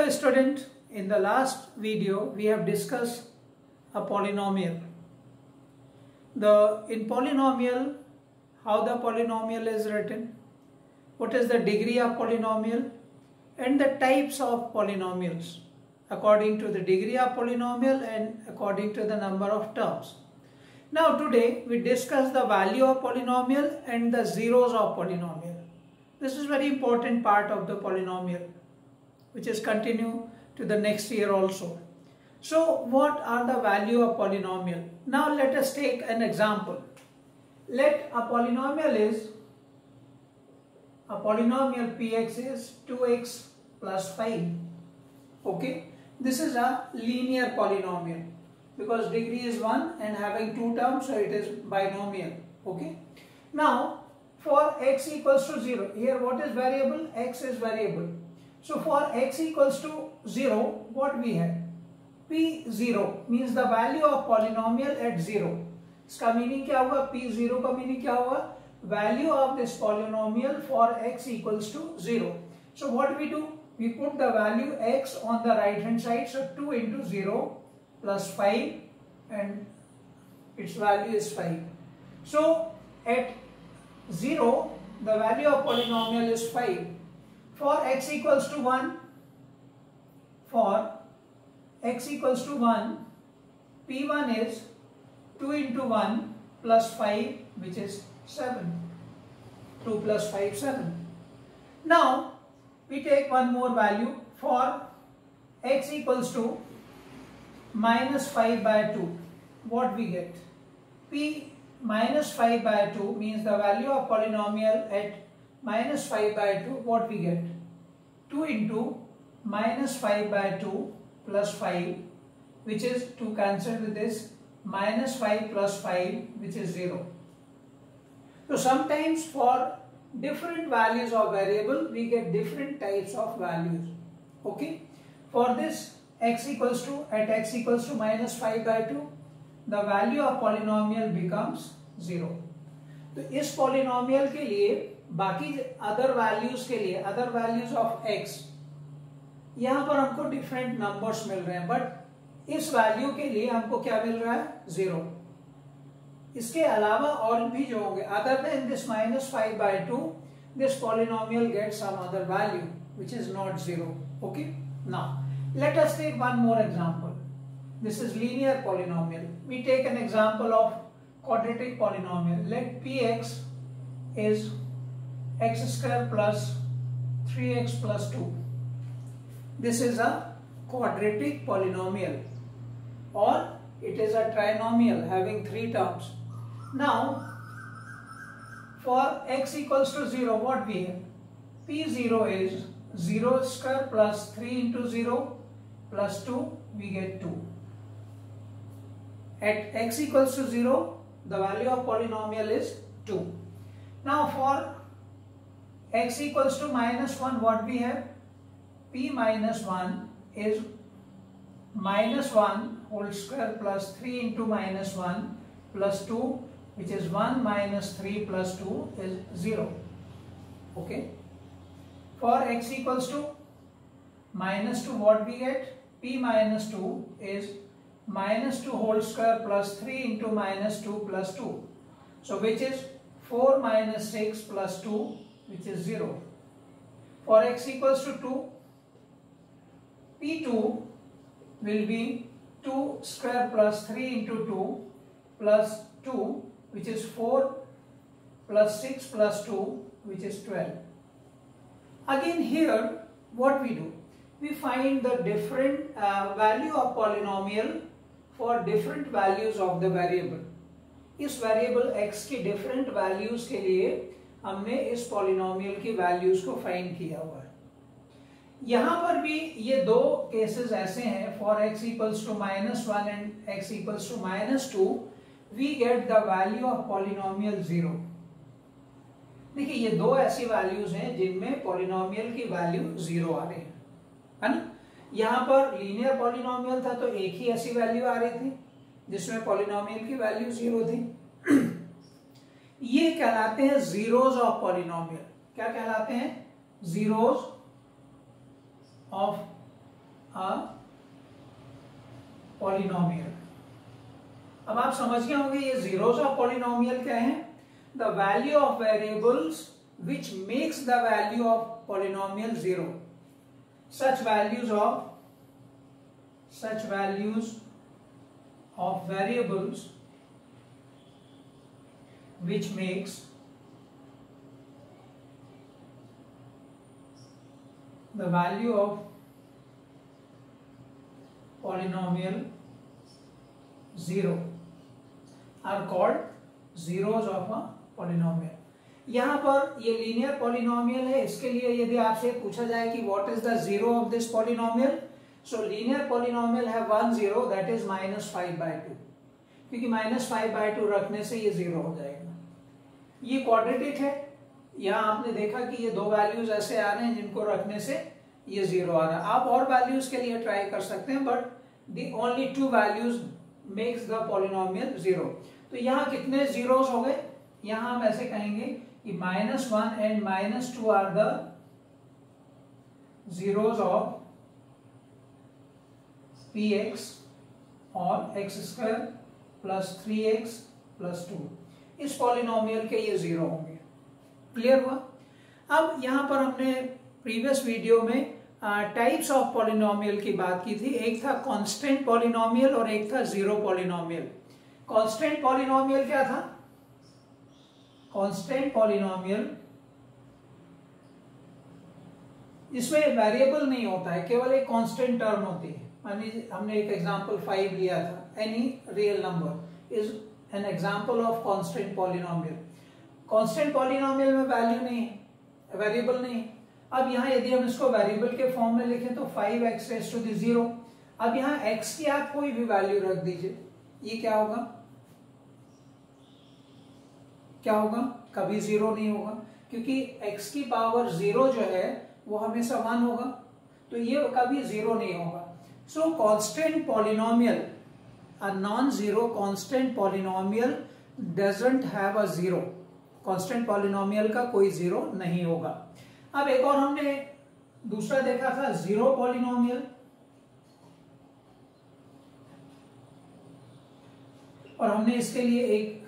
Hello student, in the last video we have discussed a polynomial. In polynomial, how the polynomial is written, what is the degree of polynomial, and the types of polynomials according to the degree of polynomial and according to the number of terms. Now today we discuss the value of polynomial and the zeros of polynomial. This is very important part of the polynomial, which is continue to the next year also. So what are the value of polynomial? Now let us take an example. Let a polynomial px is 2x plus 5. Okay, this is a linear polynomial because degree is 1 and having 2 terms, so it is binomial. Okay, now for x equals to 0, here what is variable? X is variable. So for x equals to 0, what we have? P0 means the value of polynomial at 0. इसका meaning क्या हुआ? P0 का meaning क्या हुआ? Value of this polynomial for x equals to 0. So what we do? We put the value x on the right hand side. So 2 into 0 plus 5 and its value is 5. So at 0, the value of polynomial is 5. For x equals to 1, P1 is 2 into 1 plus 5, which is 7. 2 plus 5, 7. Now, we take one more value for x equals to minus 5 by 2. What we get? P minus 5 by 2 means the value of polynomial at minus 5 by 2, what we get? 2 into minus 5 by 2 plus 5, which is to cancel with this, minus 5 plus 5, which is 0. So sometimes for different values of variable, we get different types of values. Okay. For this x equals to minus 5 by 2, the value of polynomial becomes 0. तो इस polynomial के लिए बाकी other values के लिए other values of x यहां पर हमको डिफरेंट नंबर्स मिल रहे हैं, बट इस वैल्यू के लिए हमको क्या मिल रहा है? 0. इसके अलावा और भी जो होंगे other than this minus 5 by 2, this polynomial gets some other value which is not 0. Okay, now let us take one more example. This is linear polynomial. We take an example of quadratic polynomial. Let px is x square plus 3x plus 2. This is a quadratic polynomial, or it is a trinomial having 3 terms. Now for x equals to 0, what we have? P0 is 0 square plus 3 into 0 plus 2, we get 2. At x equals to 0, the value of polynomial is 2. Now for x equals to minus 1, what we have? P minus 1 is minus 1 whole square plus 3 into minus 1 plus 2, which is 1 minus 3 plus 2 is 0. Okay. For x equals to minus 2, what we get? P minus 2 is minus 2 whole square plus 3 into minus 2 plus 2. So which is 4 minus 6 plus 2, which is 0. For x equals to 2, P2 will be 2 square plus 3 into 2 plus 2, which is 4 plus 6 plus 2, which is 12. Again here, what we do? We find the different value of polynomial for different values of the variable. इस variable x की different values के लिए हमने इस polynomial की values को find किया हुआ है. यहां पर भी ये दो केसेस ऐसे हैं. For x equals to minus 1 and x equals to minus 2, we get the value of polynomial 0. देखिए ये दो ऐसी वैल्यूज हैं जिनमें पॉलिनोमियल की वैल्यू 0 आ रही है ना. यहां पर लीनियर पॉलिनोमियल था तो एक ही ऐसी वैल्यू आ रही थी जिसमें पॉलिनोमियल की वैल्यू 0 थी. ये कहलाते हैं जीरोज ऑफ पॉलिनोमियल. क्या कहलाते हैं? Zeros of a polynomial. अब आप समझ गए होंगे ये जीरोस ऑफ पॉलिनोमियल क्या है? The value of variables which makes the value of polynomial zero. Such values of variables which makes the value of polynomial zero are called zeros of a polynomial. यहां पर ये linear polynomial है, इसके लिए यदि आपसे पूछा जाए कि what is the zero of this polynomial, so linear polynomial है 1 0 दैट इज -5/2, क्योंकि -5/2 रखने से ये जीरो हो जाएगा। ये क्वाड्रेटिक है, यहां आपने देखा कि ये दो वैल्यूज ऐसे आ रहे हैं जिनको रखने से ये जीरो आ रहा है। आप और वैल्यूज के लिए ट्राई कर सकते हैं, but the only 2 values makes the polynomial zero. तो यहाँ कितने जीरोस हो गए? यहाँ हम ऐसे कहेंगे कि -1 and -2 are the zeros of px और x² plus 3x plus 2, इस पॉलिनोमियल के ये जीरो होंगे। क्लियर हुआ? अब यहां पर हमने प्रीवियस वीडियो में टाइप्स ऑफ पॉलिनोमियल की बात की थी। एक था कांस्टेंट पॉलिनोमियल और एक था जीरो पॉलिनोमियल। कांस्टेंट पॉलिनोमियल क्या था? कांस्टेंट पॉलिनोमियल इसमें वेरिएबल नहीं होता है, केवल एक कांस्टेंट टर्म होती है। हमने एक एग्जांपल 5 लिया था, any real number is an example of constant polynomial. Constant polynomial में वैल्यू नहीं है, वेरिएबल नहीं है। अब यहाँ यदि हम इसको वेरिएबल के फॉर्म में लिखें तो 5x raised to the 0। अब यहाँ x की आप कोई भी वैल्यू रख दीजिए, ये क्या होगा? क्या होगा? कभी जीरो नहीं होगा, क्योंकि x की पावर 0 जो है वो हमेशा 1 होगा, तो ये कभी जीरो नहीं होगा। सो constant polynomial, a non zero constant polynomial doesn't have a zero. Constant polynomial का कोई जीरो नहीं होगा। अब एक और हमने दूसरा देखा था जीरो पॉलिनोमियल, और हमने इसके लिए एक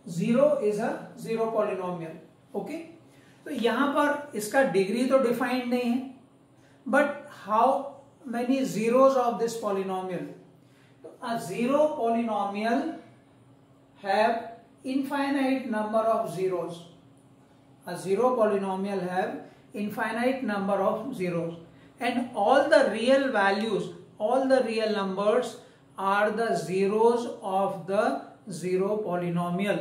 zero is a zero polynomial. Okay, तो यहां पर इसका डिग्री तो डिफाइंड नहीं है, but how many zeros of this polynomial? A zero polynomial have infinite number of zeros. A zero polynomial have infinite number of zeros, and all the real values, all the real numbers are the zeros of the zero polynomial.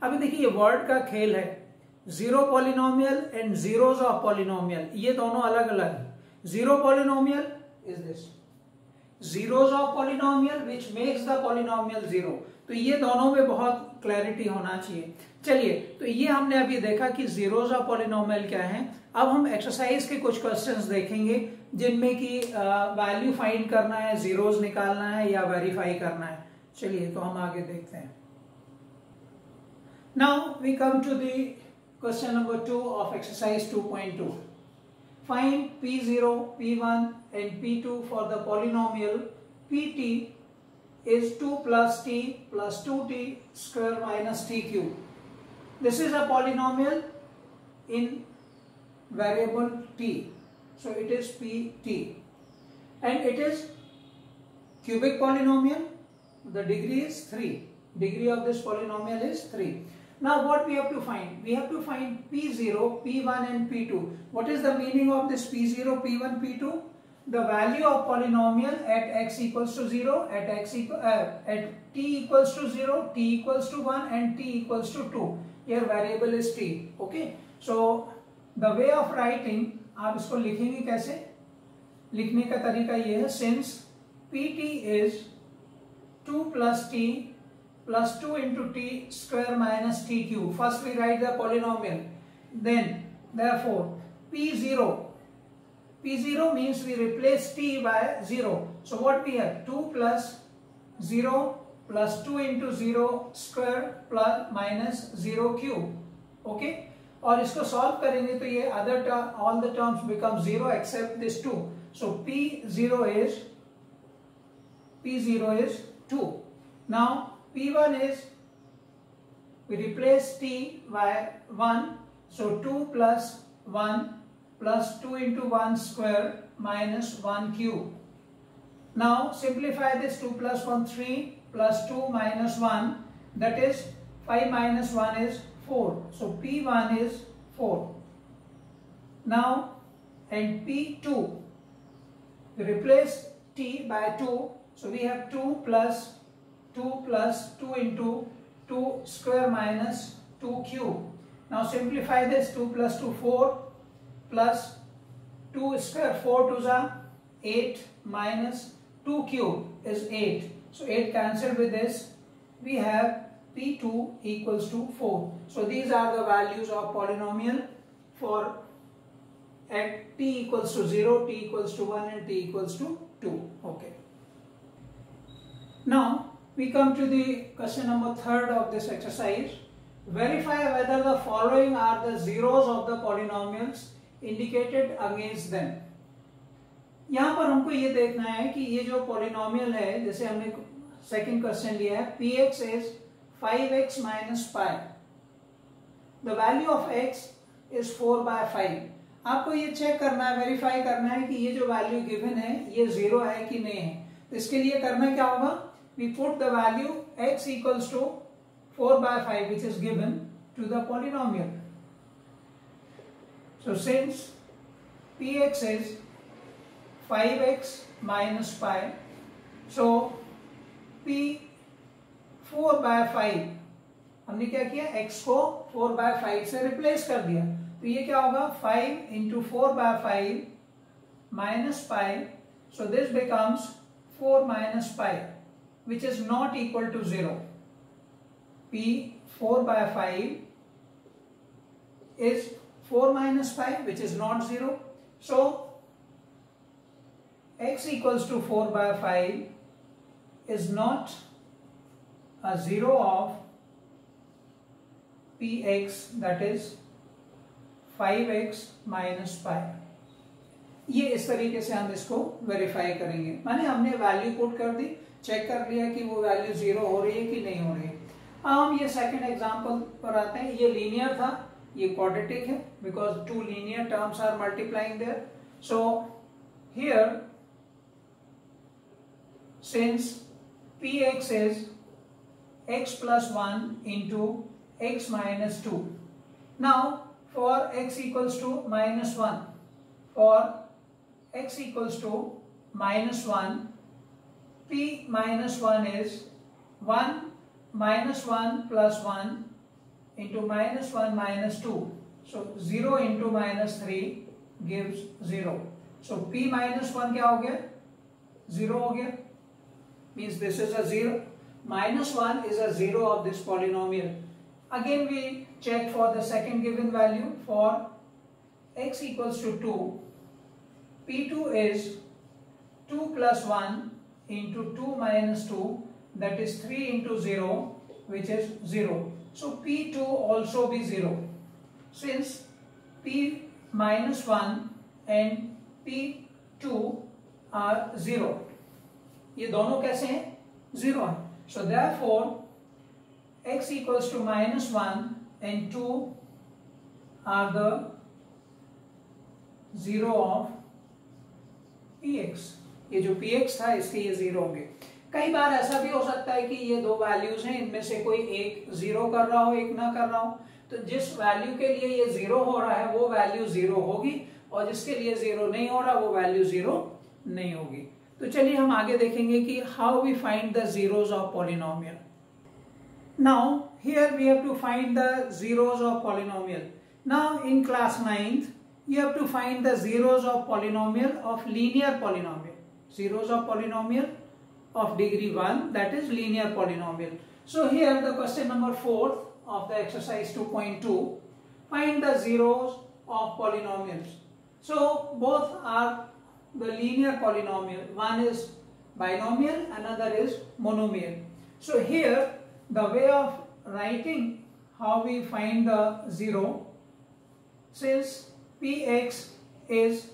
अभी देखिए ये word का खेल है, zero polynomial and zeros of polynomial, ये दोनों अलग अलग है। Zero polynomial is this, zeros of polynomial which makes the polynomial zero। तो ये दोनों में बहुत क्लैरिटी होना चाहिए। चलिए, तो ये हमने अभी देखा कि zeros of polynomial क्या है। अब हम एक्सरसाइज के कुछ क्वेश्चंस देखेंगे जिनमें कि वैल्यू फाइंड करना है, जीरोस निकालना है या वेरीफाई करना है। चलिए, तो हम आगे देखते हैं। Now we come to the question number 2 of exercise 2.2। Find P0, P1 and P2 for the polynomial Pt is 2 plus t plus 2t square minus t cube. This is a polynomial in variable t, so it is Pt, and it is cubic polynomial. The degree is 3. Degree of this polynomial is 3. Now what we have to find? We have to find P0, P1 and P2. What is the meaning of this P0, P1, P2? The value of polynomial at x equals to 0, at t equals to 0, t equals to 1 and t equals to 2. Here variable is t. Okay. So the way of writing, आप इसको लिखेंगे कैसे? लिखने का तरीका ये है, since Pt is 2 plus t plus 2 into t square minus t cube. First we write the polynomial. Then, therefore, P0 means we replace t by 0. So what we have? 2 plus 0 plus 2 into 0 square plus minus 0 cube. Okay? और इसको solve करेंगे तो ये other term, all the terms become 0 except this 2. So P0 is 2. Now P1 is, we replace T by 1. So 2 plus 1 plus 2 into 1 square minus 1 cube. Now simplify this. 2 plus 1 3 plus 2 minus 1, that is 5 minus 1 is 4. So P1 is 4. Now and P2, we replace T by 2. So we have 2 plus 2 into 2 square minus 2 cube. Now simplify this. 2 plus 2 4 plus 2 square, 4 2s are 8 minus 2 cube is 8. So 8 cancelled with this. We have P2 equals to 4. So these are the values of polynomial for at t equals to 0, t equals to 1 and t equals to 2. Okay. Now we come to the question number 3rd of this exercise. Verify whether the following are the zeros of the polynomials indicated against them. यहाँ पर हमको ये देखना है कि ये जो polynomial है, जैसे हमने सेकंड क्वेश्चन लिया है, px is 5x minus pi. The value of x is 4 by 5. आपको ये चेक करना है, वेरीफाई करना है कि ये जो वैल्यू गिवन है ये जीरो है कि नहीं है. तो इसके लिए करना क्या होगा? We put the value x equals to 4 by 5 which is given to the polynomial. So since px is 5x minus pi, so p 4 by 5, हमने क्या किया? x को 4 by 5 से रिप्लेस कर दिया. तो ये क्या होगा? 5 into 4 by 5 minus pi. So this becomes 4 minus pi, which is not equal to 0. P 4 by 5 is 4 minus pi, which is not 0. So x equals to 4 by 5 is not a 0 of px, that is 5x minus pi. ये इस तरीके से हम इसको verify करेंगे. माने हमने value put कर दी, चेक कर लिया कि वो वैल्यू जीरो हो रही है कि नहीं हो रही है. अब हम ये सेकंड एग्जांपल पर आते हैं. ये लीनियर था, ये क्वाड्रेटिक है, because two linear terms are multiplying there. So here since px is x plus 1 into x minus 2. Now for x equals to minus 1, for x equals to minus 1, p minus 1 is 1 minus 1 plus 1 into minus 1 minus 2. So 0 into minus 3 gives 0. So p minus 1 क्या हो गया? 0 हो गया. Means this is a 0. Minus 1 is a 0 of this polynomial. Again we check for the second given value. For x equals to 2, p2 is 2 plus 1 into 2 minus 2, that is 3 into 0, which is 0. So p2 also be 0. Since p minus 1 and p2 are 0, ये दोनों कैसे हैं? 0 है. So therefore x equals to minus 1 and 2 are the 0 of px. ये जो px था इसके ये 0 होंगे. कई बार ऐसा भी हो सकता है कि ये दो वैल्यूज हैं, इनमें से कोई एक 0 कर रहा हो, एक ना कर रहा हो. तो जिस वैल्यू के लिए ये 0 हो रहा है वो वैल्यू 0 होगी, और जिसके लिए 0 नहीं हो रहा वो वैल्यू 0 नहीं होगी. तो चलिए हम आगे देखेंगे कि how we find the zeros of polynomial. Now here we have to find the zeros of polynomial. Now in class 9th you have to find the zeros of polynomial of linear polynomial. Zeros of polynomial of degree 1, that is linear polynomial. So here the question number 4 of the exercise 2.2, find the zeros of polynomials. So both are the linear polynomial. One is binomial, another is monomial. So here the way of writing how we find the zero, since px is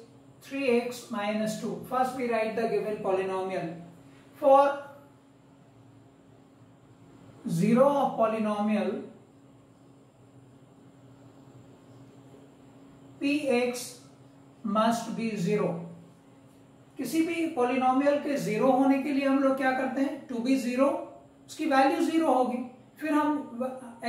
3x minus 2. First we write the given polynomial. For 0 of polynomial, px must be 0. किसी भी polynomial के 0 होने के लिए हम लोग क्या करते हैं, टू बी 0, उसकी वैल्यू 0 होगी, फिर हम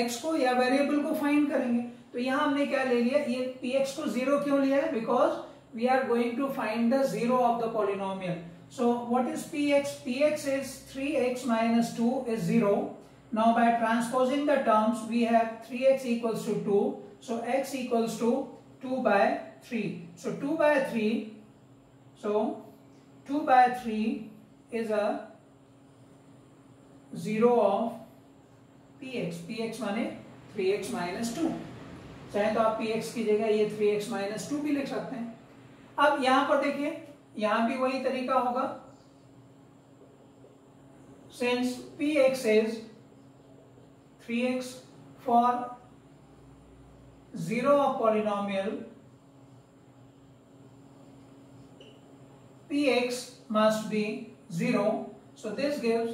x को या वेरिएबल को फाइंड करेंगे। तो यहां हमने क्या ले लिया, ये px को 0 क्यों लिया है, because we are going to find the 0 of the polynomial. So what is px? px is 3x minus 2 is 0. Now by transposing the terms we have 3x equals to 2, so x equals to 2 by 3. So 2 by 3, so 2 by 3 is a 0 of px. px माने 3x minus 2, चाहे तो आप px की जगह ये 3x minus 2 भी लिख सकते हैं। अब यहां पर देखिए, यहां भी वही तरीका होगा। Since px is 3x for 0 of polynomial, px must be 0. So this gives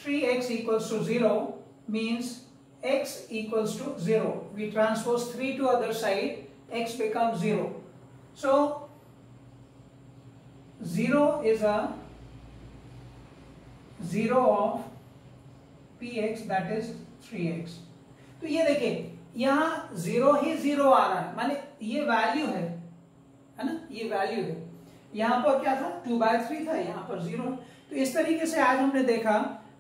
3x equals to 0, means x equals to 0. We transpose 3 to other side, x becomes 0. So 0 is a 0 of px, that is 3x. तो ये देखिए यहां 0 ही 0 आ रहा है, माने ये value है ना, ये वैल्यू है। यहां पर क्या था, 2/3 था, यहां पर 0। तो इस तरीके से आज हमने देखा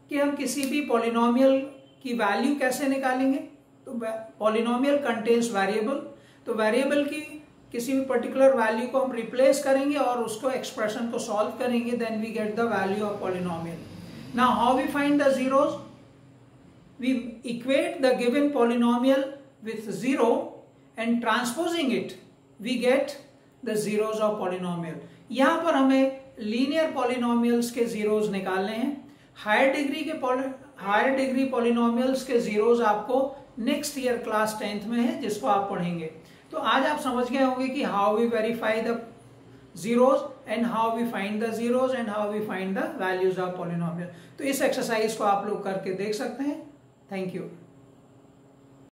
कि हम किसी भी पॉलिनोमियल की वैल्यू कैसे निकालेंगे। तो पॉलिनोमियल कंटेन्स वेरिएबल, तो वेरिएबल की किसी भी पर्टिकुलर वैल्यू को हम रिप्लेस करेंगे और उसको एक्सप्रेशन को सॉल्व करेंगे, then we get the value of polynomial. Now how we find the zeros? We equate the given polynomial with 0 and transposing it we get the zeros of polynomial. यहां पर हमें linear polynomials के zeros निकालने हैं। Higher degree polynomials के zeros आपको next year class 10th में है, जिसको आप पढ़ेंगे। तो आज आप समझ गए होंगे कि how we verify the zeros and how we find the zeros and how we find the values of polynomial. तो इस एक्सरसाइज को आप लोग करके देख सकते हैं। Thank you.